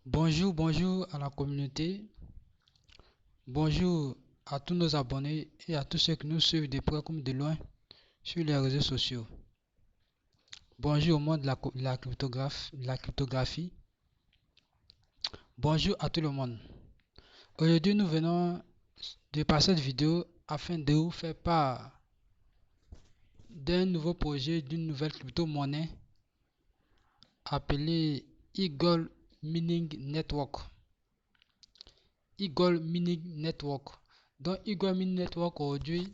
Bonjour à la communauté, bonjour à tous nos abonnés et à tous ceux qui nous suivent de près comme de loin sur les réseaux sociaux. Bonjour au monde de la cryptographie. Bonjour à tout le monde. Aujourd'hui, nous venons de passer cette vidéo afin de vous faire part d'un nouveau projet, d'une nouvelle crypto-monnaie appelée Eagle Mining Network. Eagle Mining Network. Donc Eagle Mining Network aujourd'hui,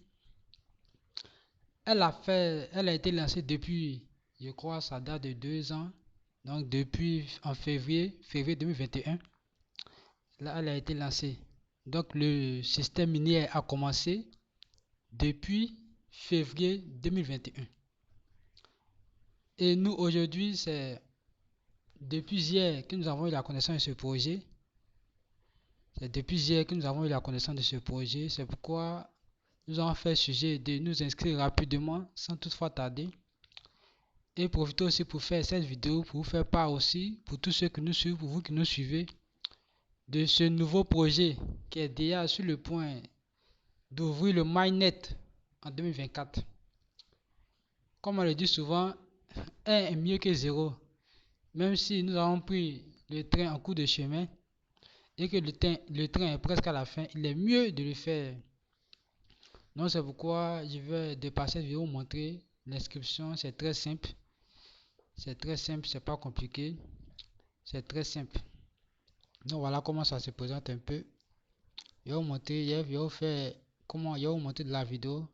elle a été lancée depuis, je crois, ça date de 2 ans. Donc depuis en février 2021, là elle a été lancée. Donc le système minier a commencé depuis février 2021. Et nous aujourd'hui, c'est depuis hier que nous avons eu la connaissance de ce projet. C'est pourquoi nous avons fait sujet de nous inscrire rapidement sans toutefois tarder. Et profitez aussi pour faire cette vidéo, pour vous faire part aussi, pour tous ceux qui nous suivent, pour vous qui nous suivez, de ce nouveau projet qui est déjà sur le point d'ouvrir le mainnet en 2024. Comme on le dit souvent, 1 est mieux que 0. Même si nous avons pris le train en cours de chemin et que le train est presque à la fin, il est mieux de le faire. Donc c'est pourquoi je vais dépasser cette vidéo, vous montrer l'inscription. C'est très simple. C'est pas compliqué. C'est très simple. Donc voilà comment ça se présente un peu. Je vais vous montrer, je vais vous faire comment, je vais vous montrer de la vidéo,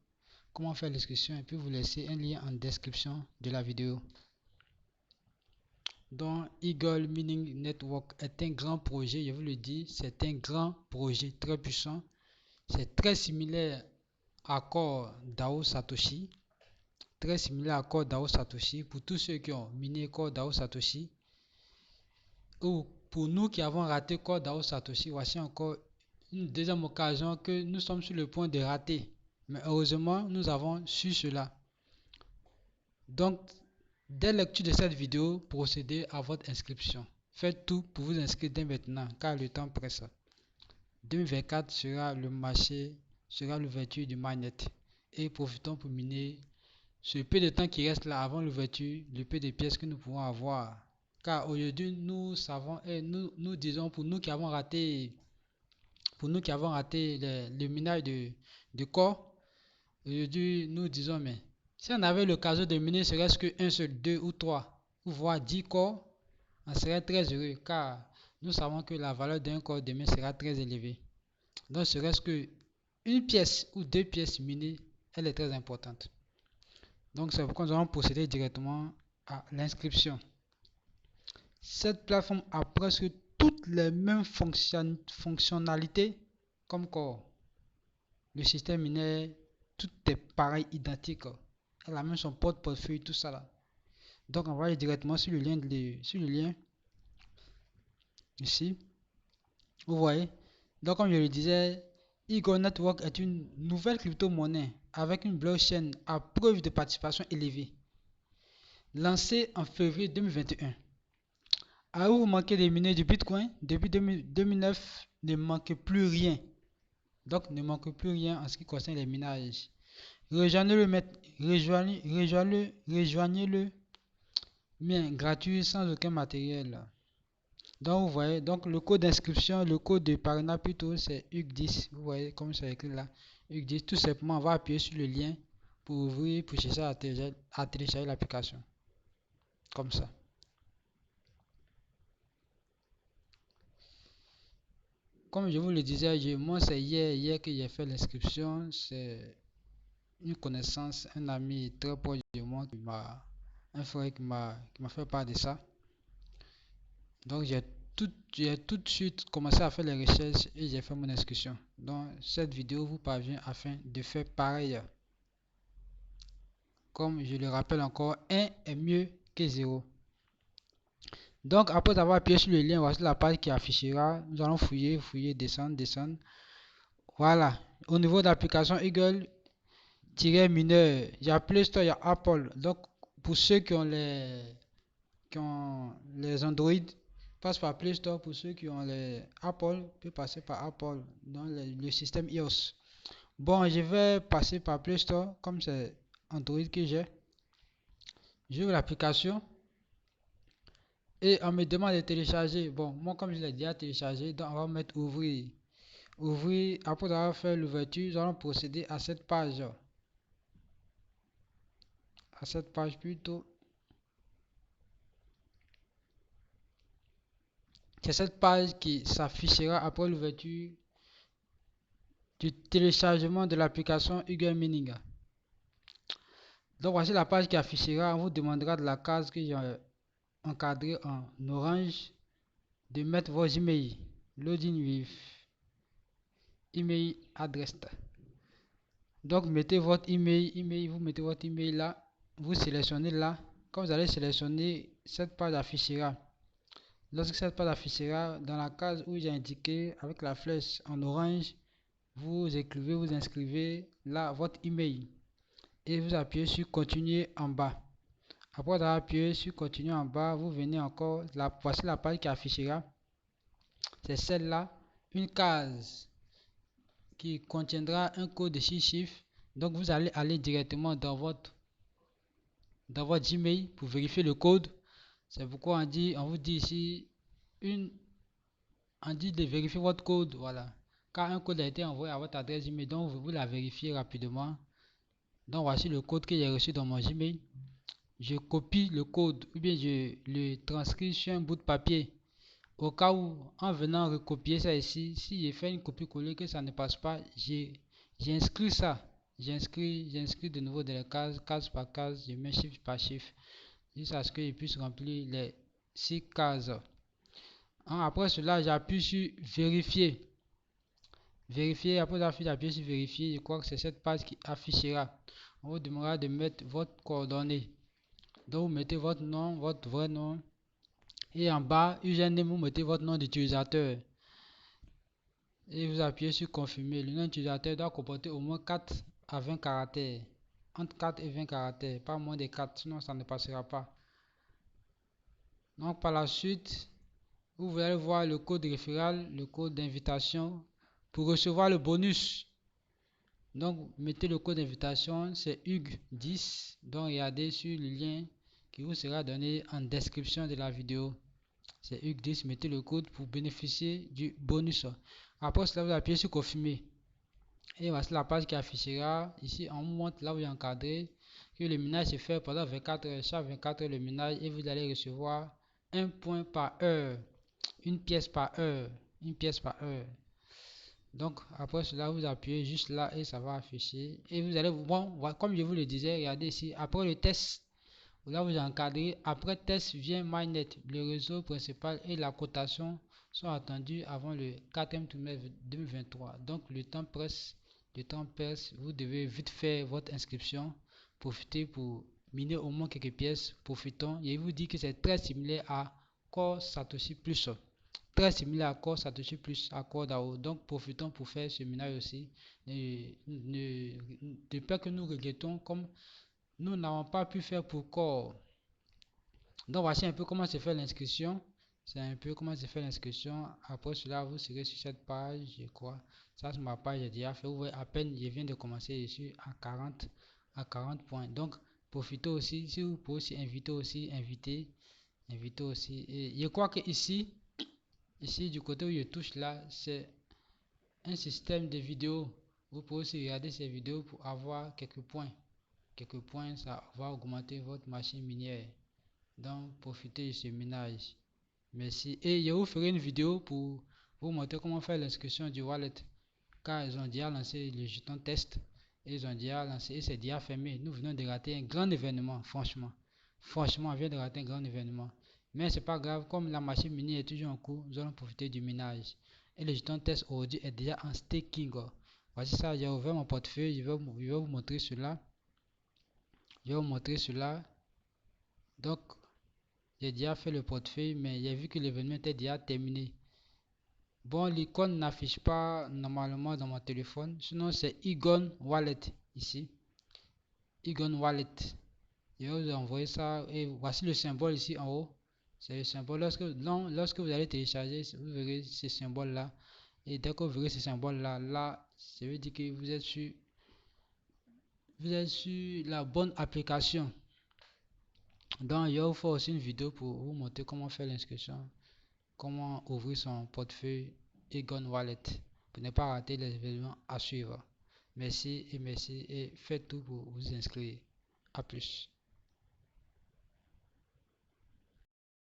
comment faire l'inscription et puis vous laisser un lien en description de la vidéo. Donc Eagle Mining Network est un grand projet, je vous le dis, c'est un grand projet très puissant. C'est très similaire à Core DAO Satoshi. Très similaire à Core DAO Satoshi. Pour tous ceux qui ont miné Core DAO Satoshi, ou pour nous qui avons raté Core DAO Satoshi, voici encore une deuxième occasion que nous sommes sur le point de rater. Mais heureusement, nous avons su cela. Donc, dès la lecture de cette vidéo, procédez à votre inscription. Faites tout pour vous inscrire dès maintenant, car le temps presse. 2024 sera le marché, sera l'ouverture du mainnet. Et profitons pour miner ce peu de temps qui reste là avant l'ouverture, le peu de pièces que nous pouvons avoir. Car aujourd'hui, nous savons et nous disons pour nous qui avons raté le minage de corps, aujourd'hui nous disons mais si on avait l'occasion de miner serait-ce que un seul, 2 ou 3 ou voire 10 corps, on serait très heureux car nous savons que la valeur d'un corps demain sera très élevée. Donc serait-ce que une pièce ou 2 pièces minées, elle est très importante. Donc c'est pourquoi nous allons procéder directement à l'inscription. Cette plateforme a presque toutes les mêmes fonctionnalités comme Core. Le système minier, tout est pareil, identique. Elle a même son portefeuille, tout ça là. Donc on va aller directement sur le lien ici. Vous voyez. Donc comme je le disais, Eagle Network est une nouvelle crypto-monnaie avec une blockchain à preuve de participation élevée, lancée en février 2021. À vous manquez de miner du Bitcoin, depuis 2009, ne manque plus rien. Donc ne manque plus rien en ce qui concerne les minages. Rejoignez-le bien gratuit sans aucun matériel. Donc vous voyez, donc le code d'inscription, le code de parrainage plutôt, c'est UC10. Vous voyez comme c'est écrit là. UC10, tout simplement, on va appuyer sur le lien pour ouvrir, pour chercher à télécharger l'application. Comme ça. Comme je vous le disais, moi c'est hier que j'ai fait l'inscription. C'est une connaissance, un ami très proche de moi un frère qui m'a fait part de ça. Donc j'ai tout de suite commencé à faire les recherches et j'ai fait mon inscription. Donc cette vidéo vous parvient afin de faire pareil. Comme je le rappelle encore, 1 est mieux que 0. Donc après avoir appuyé sur le lien, voici la page qui affichera. Nous allons fouiller, descendre. Voilà. Au niveau de l'application Eagle-mineur, il y a Play Store, il y a Apple. Donc pour ceux qui ont les Android, passe par Play Store. Pour ceux qui ont les Apple, peut passer par Apple dans le système iOS. Bon, je vais passer par Play Store comme c'est Android que j'ai. J'ouvre l'application et on me demande de télécharger. Bon, moi comme je l'ai déjà téléchargé, donc on va mettre ouvrir. Ouvrir, après avoir fait l'ouverture, nous allons procéder à cette page. À cette page plutôt. C'est cette page qui s'affichera après l'ouverture du téléchargement de l'application Eagle Meaning. Donc voici la page qui affichera. On vous demandera de la case que j'ai encadrée en orange de mettre vos emails. Loading with email address. Donc mettez votre email, vous mettez votre email là, vous sélectionnez là. Quand vous allez sélectionner, cette page affichera. Lorsque cette page affichera, dans la case où j'ai indiqué avec la flèche en orange, vous écrivez, vous inscrivez là votre email et vous appuyez sur continuer en bas. Après avoir appuyé sur continuer en bas, vous venez encore, voici la page qui affichera. C'est celle-là, une case qui contiendra un code de 6 chiffres. Donc vous allez aller directement dans votre Gmail pour vérifier le code. C'est pourquoi on vous dit ici on dit de vérifier votre code, voilà. Car un code a été envoyé à votre adresse Gmail, donc vous la vérifiez rapidement. Donc voici le code que j'ai reçu dans mon Gmail. Je copie le code ou bien je le transcris sur un bout de papier. Au cas où, en venant recopier ça ici, si j'ai fait une copie-coller que ça ne passe pas, j'inscris ça. J'inscris de nouveau dans les cases, case par case, je mets chiffre par chiffre, jusqu'à ce que je puisse remplir les 6 cases. Après cela, j'appuie sur vérifier. Vérifier, après avoir appuyé sur vérifier, je crois que c'est cette page qui affichera. On vous demandera de mettre votre coordonnée. Donc vous mettez votre nom, votre vrai nom. Et en bas, username, vous mettez votre nom d'utilisateur. Et vous appuyez sur confirmer. Le nom d'utilisateur doit comporter au moins 4 à 20 caractères. Entre 4 et 20 caractères, pas moins de 4, sinon ça ne passera pas. Donc par la suite, vous allez voir le code référal, le code d'invitation pour recevoir le bonus. Donc mettez le code d'invitation, c'est HUG10. Donc regardez sur le lien qui vous sera donné en description de la vidéo. C'est HUG10, mettez le code pour bénéficier du bonus. Après cela, vous appuyez sur confirmer. Et voici la page qui affichera. Ici, on montre là où il est encadré que le minage se fait pendant 24 heures. Chaque 24 heures, le minage, et vous allez recevoir un point par heure, une pièce par heure, une pièce par heure. Donc après cela, vous appuyez juste là et ça va afficher. Et vous allez, bon, comme je vous le disais, regardez ici, après le test, là vous encadrez, après test vient MyNet, le réseau principal et la cotation sont attendus avant le 4e trimestre 2023. Donc le temps presse, vous devez vite faire votre inscription, profitez pour miner au moins quelques pièces, profitons. Et il vous dit que c'est très similaire à Core Satoshi Plus. Très similaire à Core Satoshi Plus, à Core DAO. Donc profitons pour faire ce minage aussi. De peur que nous regrettons comme nous n'avons pas pu faire pour Core. Donc voici un peu comment se fait l'inscription. C'est un peu comment se fait l'inscription. Après cela, vous serez sur cette page, je crois. Ça, c'est ma page, j'ai déjà fait. Vous voyez, à peine, je viens de commencer, je suis à 40 points. Donc, profitez aussi. Si vous pouvez aussi inviter aussi. Et je crois que ici, du côté où je touche là, c'est un système de vidéos. Vous pouvez aussi regarder ces vidéos pour avoir quelques points. Quelques points, ça va augmenter votre machine minière. Donc, profitez de ce minage. Merci. Et je vous ferai une vidéo pour vous montrer comment faire l'inscription du wallet. Car ils ont déjà lancé le jeton test. Et ils ont déjà lancé et c'est déjà fermé. Nous venons de rater un grand événement, franchement. Franchement, on vient de rater un grand événement. Mais c'est pas grave, comme la machine mini est toujours en cours, nous allons profiter du minage. Et le jeton test aujourd'hui est déjà en staking. Voici ça, j'ai ouvert mon portefeuille. Je vais vous montrer cela. Donc, j'ai déjà fait le portefeuille, mais j'ai vu que l'événement était déjà terminé. Bon, l'icône n'affiche pas normalement dans mon téléphone. Sinon, c'est Egon Wallet ici. Egon Wallet. Je vais vous envoyer ça. Et voici le symbole ici en haut. C'est le symbole. Lorsque vous allez télécharger, vous verrez ces symboles-là. Et dès que vous verrez ces symboles-là, ça veut dire que vous êtes sur la bonne application. Donc, il va vous faire aussi une vidéo pour vous montrer comment faire l'inscription, comment ouvrir son portefeuille Egon Wallet pour ne pas rater les événements à suivre. Merci et faites tout pour vous inscrire. À plus.